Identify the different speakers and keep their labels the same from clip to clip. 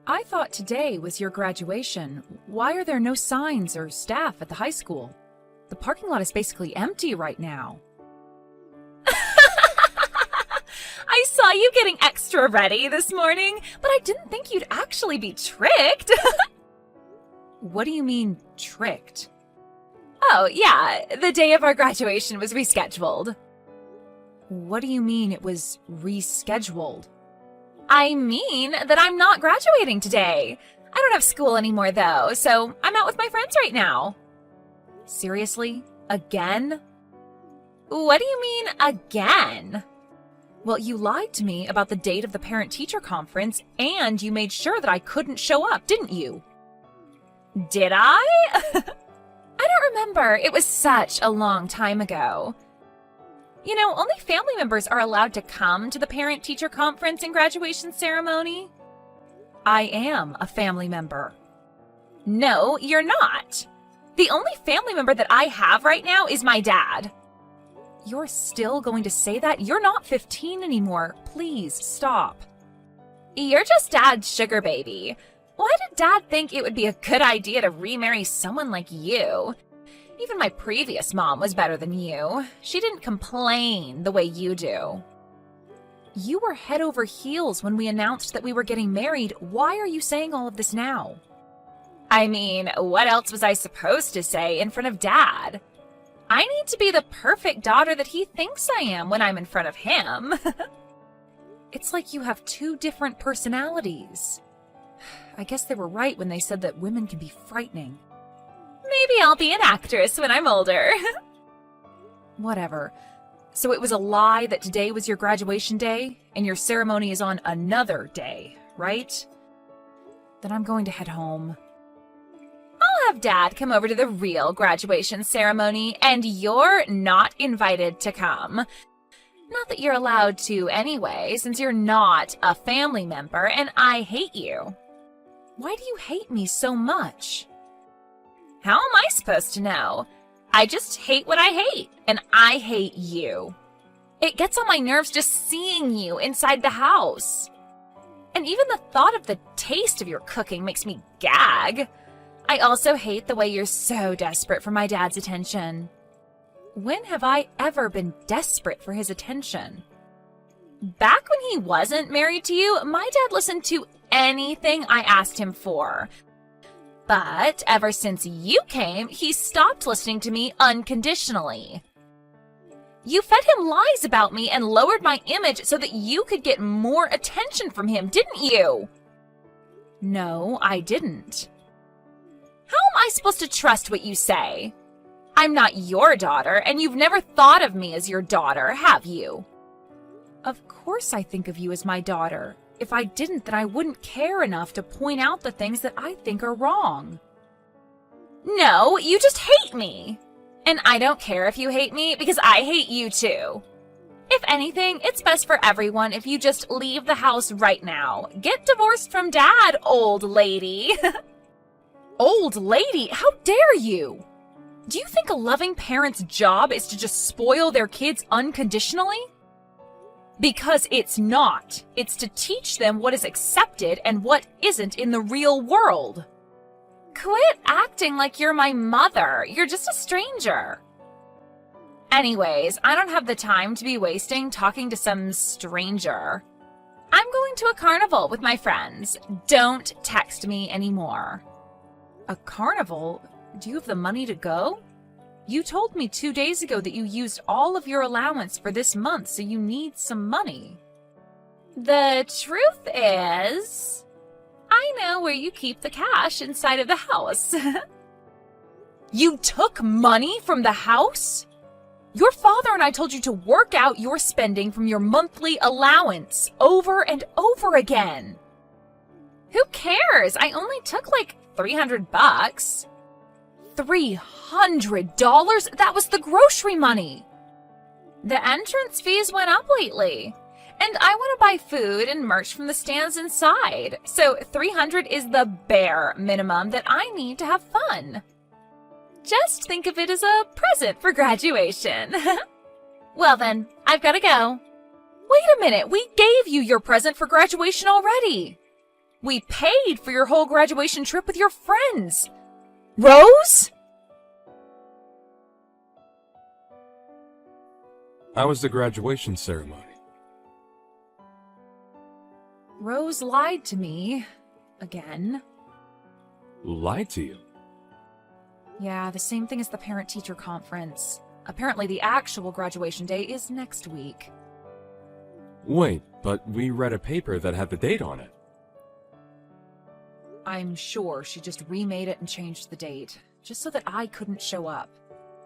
Speaker 1: I thought today was your graduation. Why are there no signs or staff at the high school? The parking lot is basically empty right now.
Speaker 2: I saw you getting extra ready this morning, but I didn't think you'd actually be tricked.
Speaker 1: What do you mean, tricked?
Speaker 2: Oh, yeah, the day of our graduation was rescheduled.
Speaker 1: What do you mean it was rescheduled?
Speaker 2: I mean that I'm not graduating today. I don't have school anymore, though, so I'm out with my friends right now.
Speaker 1: Seriously? Again?
Speaker 2: What do you mean, again?
Speaker 1: Well, you lied to me about the date of the parent-teacher conference, and you made sure that I couldn't show up, didn't you?
Speaker 2: Did I? I don't remember. It was such a long time ago. You know, only family members are allowed to come to the parent-teacher conference and graduation ceremony.
Speaker 1: I am a family member.
Speaker 2: No, you're not. The only family member that I have right now is my dad.
Speaker 1: You're still going to say that? You're not 15 anymore. Please, stop.
Speaker 2: You're just Dad's sugar baby. Why did Dad think it would be a good idea to remarry someone like you? Even my previous mom was better than you. She didn't complain the way you do.
Speaker 1: You were head over heels when we announced that we were getting married. Why are you saying all of this now?
Speaker 2: I mean, what else was I supposed to say in front of Dad? I need to be the perfect daughter that he thinks I am when I'm in front of him.
Speaker 1: It's like you have two different personalities. I guess they were right when they said that women can be frightening.
Speaker 2: Maybe I'll be an actress when I'm older.
Speaker 1: Whatever. So it was a lie that today was your graduation day, and your ceremony is on another day, right? Then I'm going to head home.
Speaker 2: I'll have Dad come over to the real graduation ceremony, and you're not invited to come. Not that you're allowed to anyway, since you're not a family member, and I hate you.
Speaker 1: Why do you hate me so much?
Speaker 2: How am I supposed to know? I just hate what I hate, and I hate you. It gets on my nerves just seeing you inside the house. And even the thought of the taste of your cooking makes me gag. I also hate the way you're so desperate for my dad's attention.
Speaker 1: When have I ever been desperate for his attention?
Speaker 2: Back when he wasn't married to you, my dad listened to anything I asked him for. But ever since you came, he stopped listening to me unconditionally. You fed him lies about me and lowered my image so that you could get more attention from him, didn't you?
Speaker 1: No, I didn't.
Speaker 2: How am I supposed to trust what you say? I'm not your daughter, and you've never thought of me as your daughter, have you?
Speaker 1: Of course I think of you as my daughter. If I didn't, then I wouldn't care enough to point out the things that I think are wrong.
Speaker 2: No, you just hate me. And I don't care if you hate me, because I hate you too. If anything, it's best for everyone if you just leave the house right now. Get divorced from Dad, old lady.
Speaker 1: Old lady? How dare you? Do you think a loving parent's job is to just spoil their kids unconditionally? Because it's not. It's to teach them what is accepted and what isn't in the real world.
Speaker 2: Quit acting like you're my mother. You're just a stranger. Anyways, I don't have the time to be wasting talking to some stranger. I'm going to a carnival with my friends. Don't text me anymore.
Speaker 1: A carnival? Do you have the money to go? You told me 2 days ago that you used all of your allowance for this month, so you need some money.
Speaker 2: The truth is, I know where you keep the cash inside of the house.
Speaker 1: You took money from the house? Your father and I told you to work out your spending from your monthly allowance over and over again.
Speaker 2: Who cares? I only took like $300.
Speaker 1: $300? That was the grocery money.
Speaker 2: The entrance fees went up lately. And I want to buy food and merch from the stands inside. So $300 is the bare minimum that I need to have fun. Just think of it as a present for graduation. Well then, I've got to go.
Speaker 1: Wait a minute, we gave you your present for graduation already. We paid for your whole graduation trip with your friends. Rose?
Speaker 3: How was the graduation ceremony?
Speaker 1: Rose lied to me. Again.
Speaker 3: Lied to you?
Speaker 1: Yeah, the same thing as the parent-teacher conference. Apparently the actual graduation day is next week.
Speaker 3: Wait, but we read a paper that had the date on it.
Speaker 1: I'm sure she just remade it and changed the date, just so that I couldn't show up.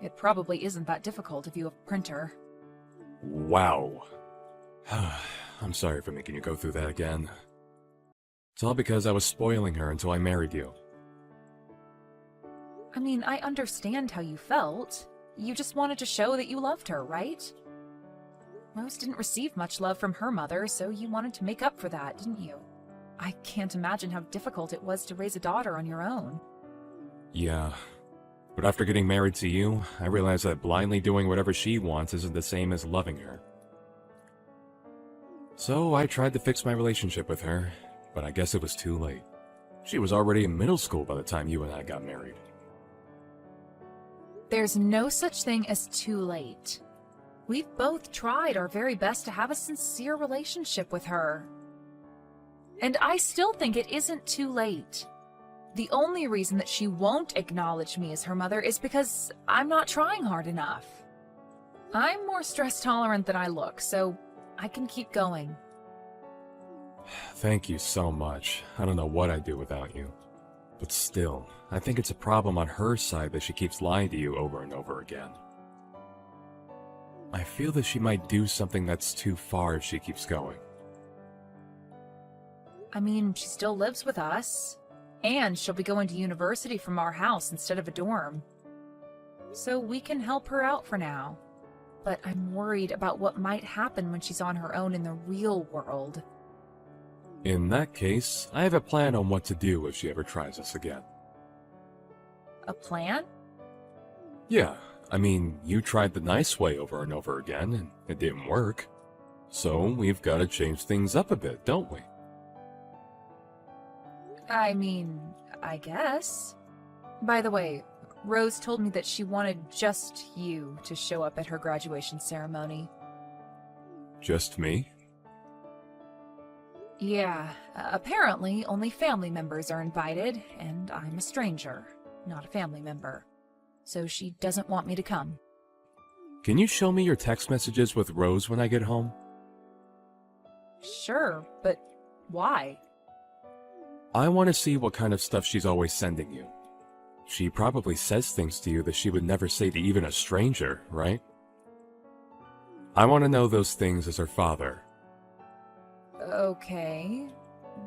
Speaker 1: It probably isn't that difficult if you have a printer.
Speaker 3: Wow. I'm sorry for making you go through that again. It's all because I was spoiling her until I married you.
Speaker 1: I mean, I understand how you felt. You just wanted to show that you loved her, right? Rose didn't receive much love from her mother, so you wanted to make up for that, didn't you? I can't imagine how difficult it was to raise a daughter on your own.
Speaker 3: Yeah. But after getting married to you, I realized that blindly doing whatever she wants isn't the same as loving her. So I tried to fix my relationship with her, but I guess it was too late. She was already in middle school by the time you and I got married.
Speaker 1: There's no such thing as too late. We've both tried our very best to have a sincere relationship with her. And I still think it isn't too late. The only reason that she won't acknowledge me as her mother is because I'm not trying hard enough. I'm more stress tolerant than I look, so I can keep going.
Speaker 3: Thank you so much. I don't know what I'd do without you. But still, I think it's a problem on her side that she keeps lying to you over and over again. I feel that she might do something that's too far if she keeps going.
Speaker 1: I mean, she still lives with us, and she'll be going to university from our house instead of a dorm. So we can help her out for now. But I'm worried about what might happen when she's on her own in the real world.
Speaker 3: In that case, I have a plan on what to do if she ever tries us again.
Speaker 1: A plan?
Speaker 3: Yeah, I mean, you tried the nice way over and over again, and it didn't work. So we've got to change things up a bit, don't we?
Speaker 1: I mean, I guess. By the way, Rose told me that she wanted just you to show up at her graduation ceremony.
Speaker 3: Just me?
Speaker 1: Yeah, apparently only family members are invited, and I'm a stranger, not a family member. So she doesn't want me to come.
Speaker 3: Can you show me your text messages with Rose when I get home?
Speaker 1: Sure, but why?
Speaker 3: I want to see what kind of stuff she's always sending you. She probably says things to you that she would never say to even a stranger, right? I want to know those things as her father.
Speaker 1: Okay,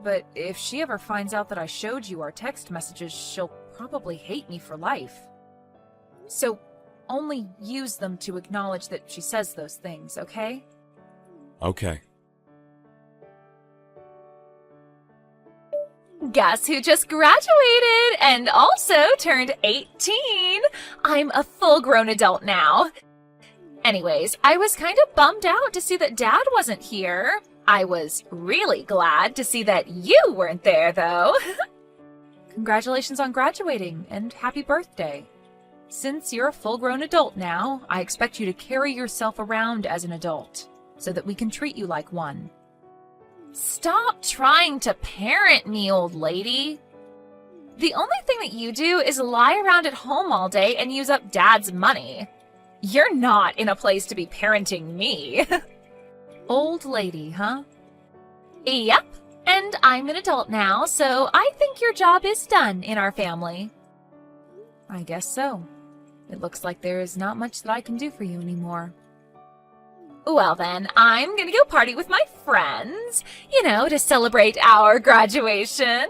Speaker 1: but if she ever finds out that I showed you our text messages, she'll probably hate me for life. So only use them to acknowledge that she says those things, okay?
Speaker 3: Okay.
Speaker 2: Guess who just graduated and also turned 18? I'm a full-grown adult now. Anyways, I was kind of bummed out to see that Dad wasn't here. I was really glad to see that you weren't there, though.
Speaker 1: Congratulations on graduating, and happy birthday. Since you're a full-grown adult now, I expect you to carry yourself around as an adult, so that we can treat you like one.
Speaker 2: Stop trying to parent me, old lady. The only thing that you do is lie around at home all day and use up Dad's money. You're not in a place to be parenting me.
Speaker 1: Old lady, huh?
Speaker 2: Yep, and I'm an adult now, so I think your job is done in our family.
Speaker 1: I guess so. It looks like there is not much that I can do for you anymore.
Speaker 2: Well then, I'm gonna go party with my friends, to celebrate our graduation.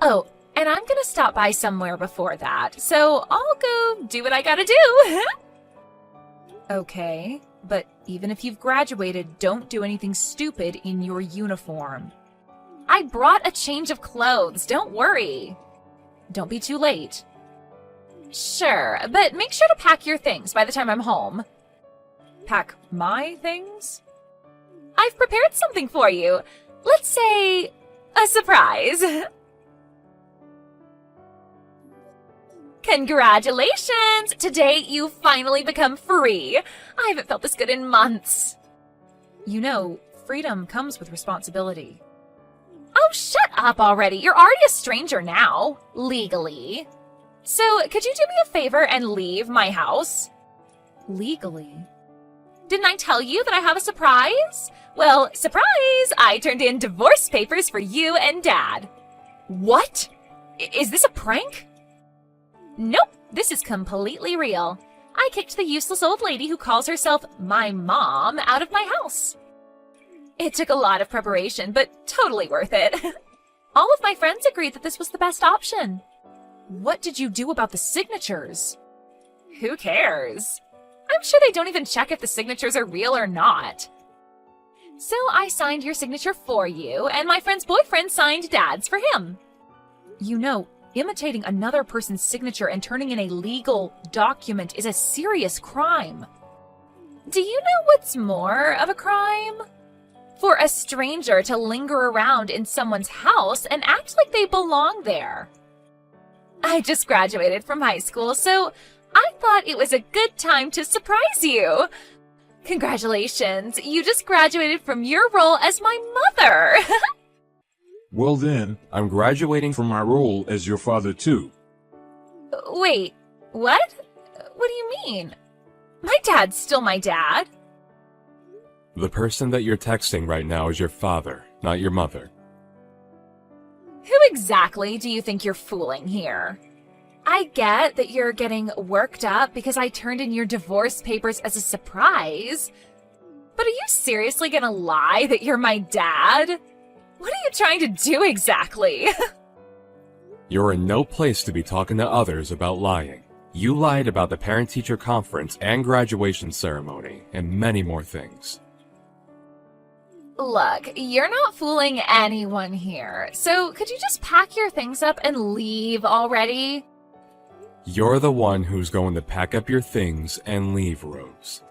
Speaker 2: Oh, and I'm gonna stop by somewhere before that, so I'll go do what I gotta do.
Speaker 1: Okay, but even if you've graduated, don't do anything stupid in your uniform.
Speaker 2: I brought a change of clothes, don't worry.
Speaker 1: Don't be too late.
Speaker 2: Sure, but make sure to pack your things by the time I'm home.
Speaker 1: Pack my things?
Speaker 2: I've prepared something for you. Let's say A surprise! Congratulations! Today you finally become free. I haven't felt this good in months.
Speaker 1: You know, freedom comes with responsibility.
Speaker 2: Oh, shut up already. You're already a stranger now, legally. So, could you do me a favor and leave my house?
Speaker 1: Legally?
Speaker 2: Didn't I tell you that I have a surprise? Well, surprise! I turned in divorce papers for you and Dad.
Speaker 1: What? Is this a prank?
Speaker 2: Nope, this is completely real. I kicked the useless old lady who calls herself my mom out of my house. It took a lot of preparation, but totally worth it. All of my friends agreed that this was the best option.
Speaker 1: What did you do about the signatures?
Speaker 2: Who cares? I'm sure they don't even check if the signatures are real or not. So I signed your signature for you, and my friend's boyfriend signed Dad's for him.
Speaker 1: You know, imitating another person's signature and turning in a legal document is a serious crime.
Speaker 2: Do you know what's more of a crime? For a stranger to linger around in someone's house and act like they belong there. I just graduated from high school, so I thought it was a good time to surprise you. Congratulations, you just graduated from your role as my mother.
Speaker 4: Well then, I'm graduating from my role as your father too.
Speaker 2: Wait, what? What do you mean? My dad's still my dad.
Speaker 3: The person that you're texting right now is your father, not your mother.
Speaker 2: Who exactly do you think you're fooling here? I get that you're getting worked up because I turned in your divorce papers as a surprise. But are you seriously gonna lie that you're my dad? What are you trying to do exactly?
Speaker 3: You're in no place to be talking to others about lying. You lied about the parent-teacher conference and graduation ceremony, and many more things.
Speaker 2: Look, you're not fooling anyone here, so could you just pack your things up and leave already?
Speaker 3: You're the one who's going to pack up your things and leave, Rose.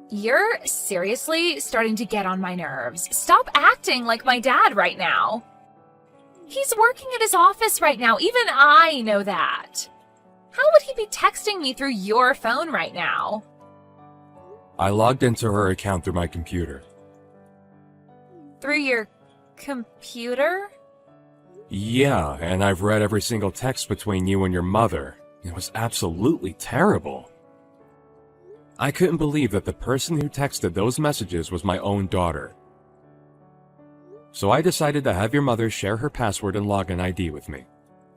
Speaker 2: You're seriously starting to get on my nerves. Stop acting like my dad right now. He's working at his office right now. Even I know that. How would he be texting me through your phone right now?
Speaker 3: I logged into her account through my computer.
Speaker 2: Through your computer?
Speaker 3: Yeah, and I've read every single text between you and your mother. It was absolutely terrible. I couldn't believe that the person who texted those messages was my own daughter. So I decided to have your mother share her password and login ID with me,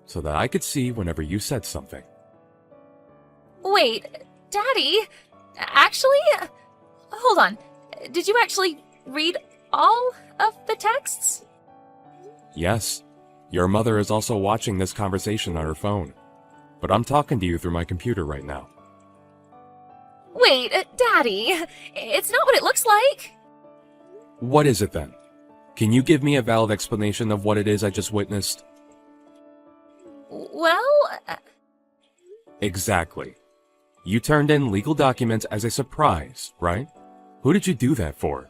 Speaker 3: so that I could see whenever you said something.
Speaker 2: Wait, Daddy, actually, hold on. Did you actually read all of the texts?
Speaker 3: Yes, your mother is also watching this conversation on her phone, but I'm talking to you through my computer right now.
Speaker 2: Wait, Daddy, it's not what it looks like.
Speaker 3: What is it then? Can you give me a valid explanation of what it is I just witnessed?
Speaker 2: Well...
Speaker 3: Exactly. You turned in legal documents as a surprise, right? Who did you do that for?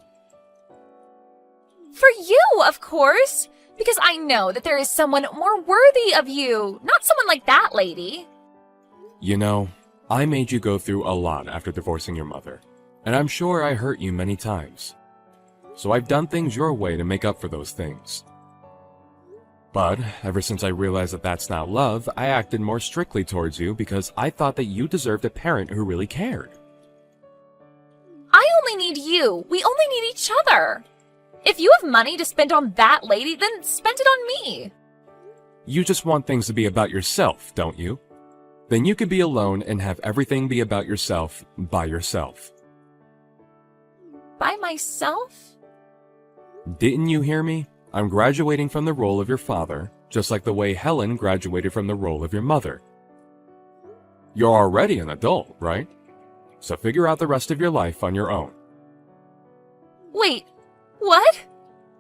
Speaker 2: For you, of course! Because I know that there is someone more worthy of you, not someone like that lady.
Speaker 3: You know, I made you go through a lot after divorcing your mother, and I'm sure I hurt you many times. So I've done things your way to make up for those things. But ever since I realized that that's not love, I acted more strictly towards you because I thought that you deserved a parent who really cared.
Speaker 2: I only need you. We only need each other. If you have money to spend on that lady, then spend it on me.
Speaker 3: You just want things to be about yourself, don't you? Then you could be alone and have everything be about yourself by yourself.
Speaker 2: By myself?
Speaker 3: Didn't you hear me? I'm graduating from the role of your father, just like the way Helen graduated from the role of your mother. You're already an adult, right? So figure out the rest of your life on your own.
Speaker 2: Wait, what?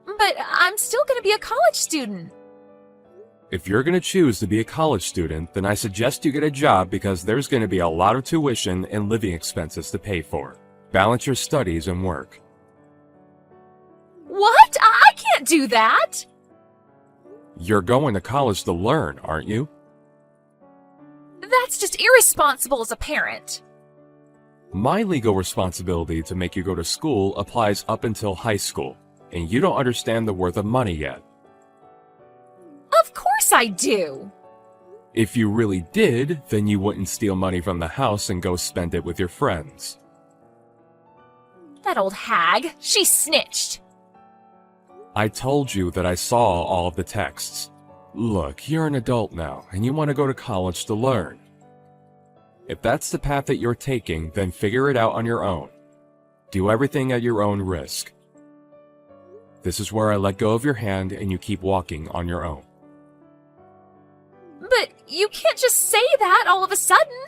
Speaker 2: But I'm still going to be a college student.
Speaker 3: If you're going to choose to be a college student, then I suggest you get a job because there's going to be a lot of tuition and living expenses to pay for. Balance your studies and work.
Speaker 2: What? I can't can't do that!
Speaker 3: You're going to college to learn, aren't you?
Speaker 2: That's just irresponsible as a parent.
Speaker 3: My legal responsibility to make you go to school applies up until high school, and you don't understand the worth of money yet.
Speaker 2: Of course I do!
Speaker 3: If you really did, then you wouldn't steal money from the house and go spend it with your friends.
Speaker 2: That old hag, she snitched.
Speaker 3: I told you that I saw all of the texts. Look, you're an adult now, and you want to go to college to learn. If that's the path that you're taking, then figure it out on your own. Do everything at your own risk. This is where I let go of your hand and you keep walking on your own.
Speaker 2: But you can't just say that all of a sudden.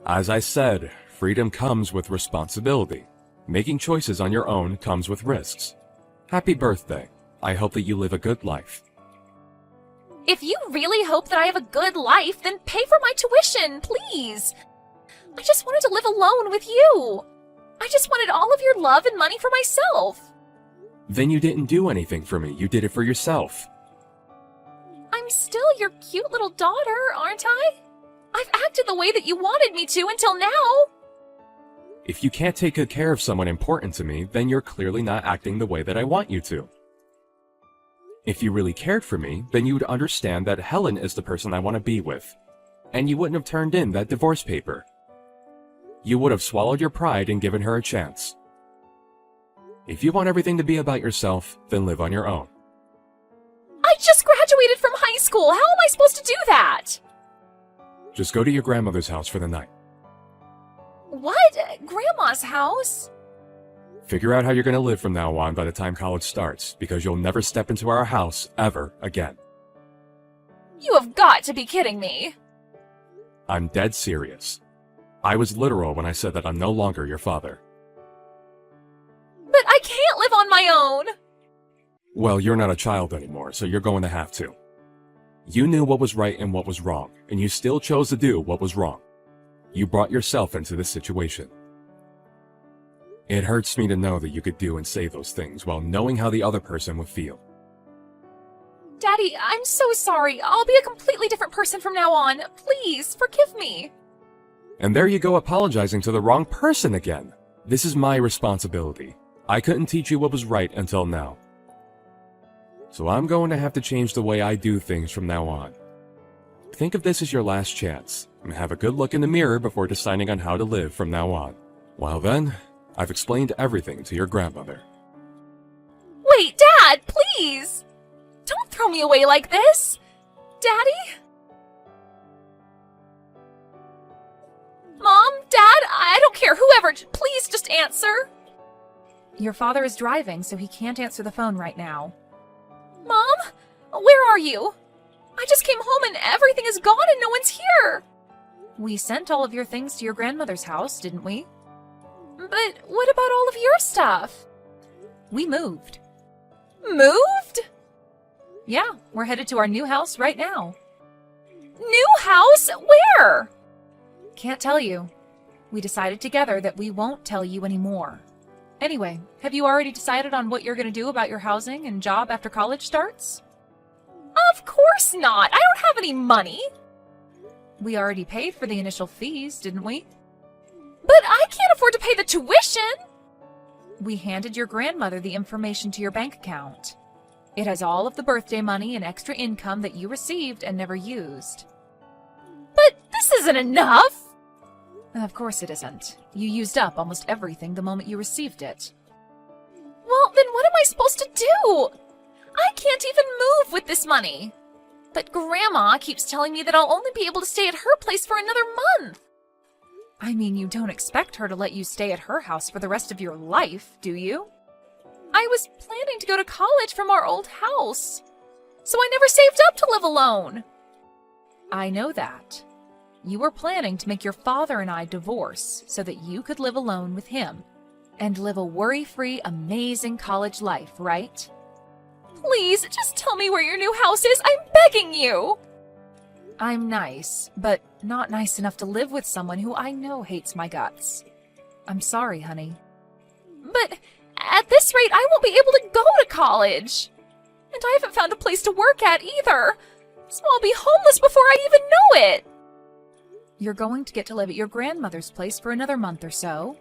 Speaker 3: As I said, freedom comes with responsibility. Making choices on your own comes with risks. Happy birthday. I hope that you live a good life.
Speaker 2: If you really hope that I have a good life, then pay for my tuition, please. I just wanted to live alone with you. I just wanted all of your love and money for myself.
Speaker 3: Then you didn't do anything for me. You did it for yourself.
Speaker 2: I'm still your cute little daughter, aren't I? I've acted the way that you wanted me to until now.
Speaker 3: If you can't take good care of someone important to me, then you're clearly not acting the way that I want you to. If you really cared for me, then you would understand that Helen is the person I want to be with, and you wouldn't have turned in that divorce paper. You would have swallowed your pride and given her a chance. If you want everything to be about yourself, then live on your own.
Speaker 2: I just graduated from high school. How am I supposed to do that?
Speaker 3: Just go to your grandmother's house for the night.
Speaker 2: What? Grandma's house?
Speaker 3: Figure out how you're going to live from now on by the time college starts, because you'll never step into our house ever again.
Speaker 2: You have got to be kidding me.
Speaker 3: I'm dead serious. I was literal when I said that I'm no longer your father.
Speaker 2: But I can't live on my own.
Speaker 3: Well, you're not a child anymore, so you're going to have to. You knew what was right and what was wrong, and you still chose to do what was wrong. You brought yourself into this situation. It hurts me to know that you could do and say those things while knowing how the other person would feel.
Speaker 2: Daddy, I'm so sorry. I'll be a completely different person from now on. Please, forgive me.
Speaker 3: And there you go apologizing to the wrong person again. This is my responsibility. I couldn't teach you what was right until now. So I'm going to have to change the way I do things from now on. Think of this as your last chance, and have a good look in the mirror before deciding on how to live from now on. Well then, I've explained everything to your grandmother.
Speaker 2: Wait, Dad, please! Don't throw me away like this! Daddy? Mom? Dad? I don't care, whoever, please just answer!
Speaker 1: Your father is driving, so he can't answer the phone right now.
Speaker 2: Mom? Where are you? I just came home and everything is gone and no one's here!
Speaker 1: We sent all of your things to your grandmother's house, didn't we?
Speaker 2: But what about all of your stuff?
Speaker 1: We moved.
Speaker 2: Moved?
Speaker 1: Yeah, we're headed to our new house right now.
Speaker 2: New house? Where?
Speaker 1: Can't tell you. We decided together that we won't tell you anymore. Anyway, have you already decided on what you're going to do about your housing and job after college starts?
Speaker 2: Of course not. I don't have any money.
Speaker 1: We already paid for the initial fees, didn't we?
Speaker 2: But I can't afford to pay the tuition.
Speaker 1: We handed your grandmother the information to your bank account. It has all of the birthday money and extra income that you received and never used.
Speaker 2: But this isn't enough.
Speaker 1: Of course it isn't. You used up almost everything the moment you received it.
Speaker 2: Well, then what am I supposed to do? I can't even move with this money. But Grandma keeps telling me that I'll only be able to stay at her place for another month.
Speaker 1: I mean, you don't expect her to let you stay at her house for the rest of your life, do you?
Speaker 2: I was planning to go to college from our old house, so I never saved up to live alone.
Speaker 1: I know that. You were planning to make your father and I divorce so that you could live alone with him and live a worry-free, amazing college life, right?
Speaker 2: Please, just tell me where your new house is. I'm begging you.
Speaker 1: I'm nice, but not nice enough to live with someone who I know hates my guts. I'm sorry, honey.
Speaker 2: But at this rate, I won't be able to go to college.
Speaker 1: And I haven't found a place to work at either. So I'll be homeless before I even know it. You're going to get to live at your grandmother's place for another month or so.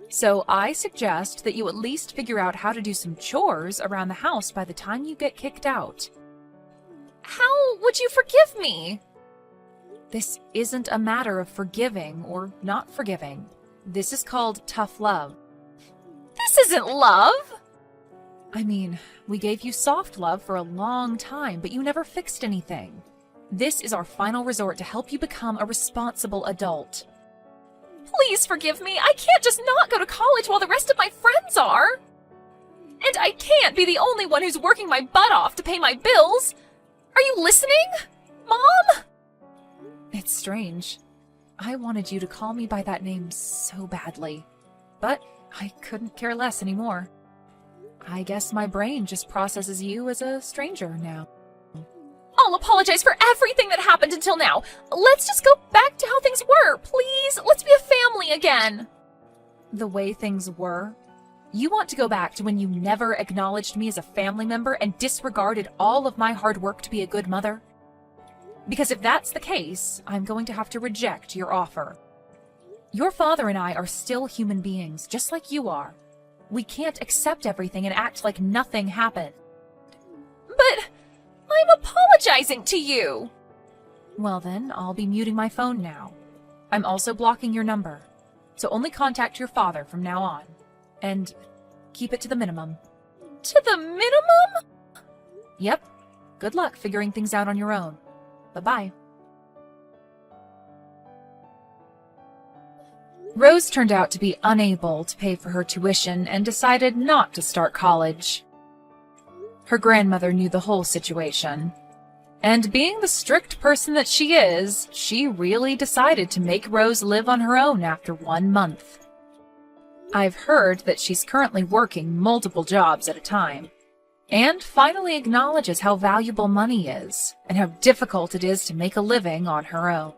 Speaker 1: So I suggest that you at least figure out how to do some chores around the house by the time you get kicked out.
Speaker 2: How would you forgive me?
Speaker 1: This isn't a matter of forgiving or not forgiving. This is called tough love.
Speaker 2: This isn't love.
Speaker 1: I mean, we gave you soft love for a long time, but you never fixed anything. This is our final resort to help you become a responsible adult.
Speaker 2: Please forgive me. I can't just not go to college while the rest of my friends are. And I can't be the only one who's working my butt off to pay my bills. Are you listening, Mom?
Speaker 1: It's strange. I wanted you to call me by that name so badly, but I couldn't care less anymore. I guess my brain just processes you as a stranger now.
Speaker 2: I'll apologize for everything that happened until now. Let's just go back to how things were, please. Let's be a family again.
Speaker 1: The way things were? You want to go back to when you never acknowledged me as a family member and disregarded all of my hard work to be a good mother? Because if that's the case, I'm going to have to reject your offer. Your father and I are still human beings, just like you are. We can't accept everything and act like nothing happened.
Speaker 2: But I'm apologizing to you.
Speaker 1: Well then, I'll be muting my phone now. I'm also blocking your number, so only contact your father from now on. And keep it to the minimum.
Speaker 2: To the minimum?
Speaker 1: Yep. Good luck figuring things out on your own. Bye-bye. Rose turned out to be unable to pay for her tuition and decided not to start college. Her grandmother knew the whole situation. And being the strict person that she is, she really decided to make Rose live on her own after 1 month. I've heard that she's currently working multiple jobs at a time, and finally acknowledges how valuable money is, and how difficult it is to make a living on her own.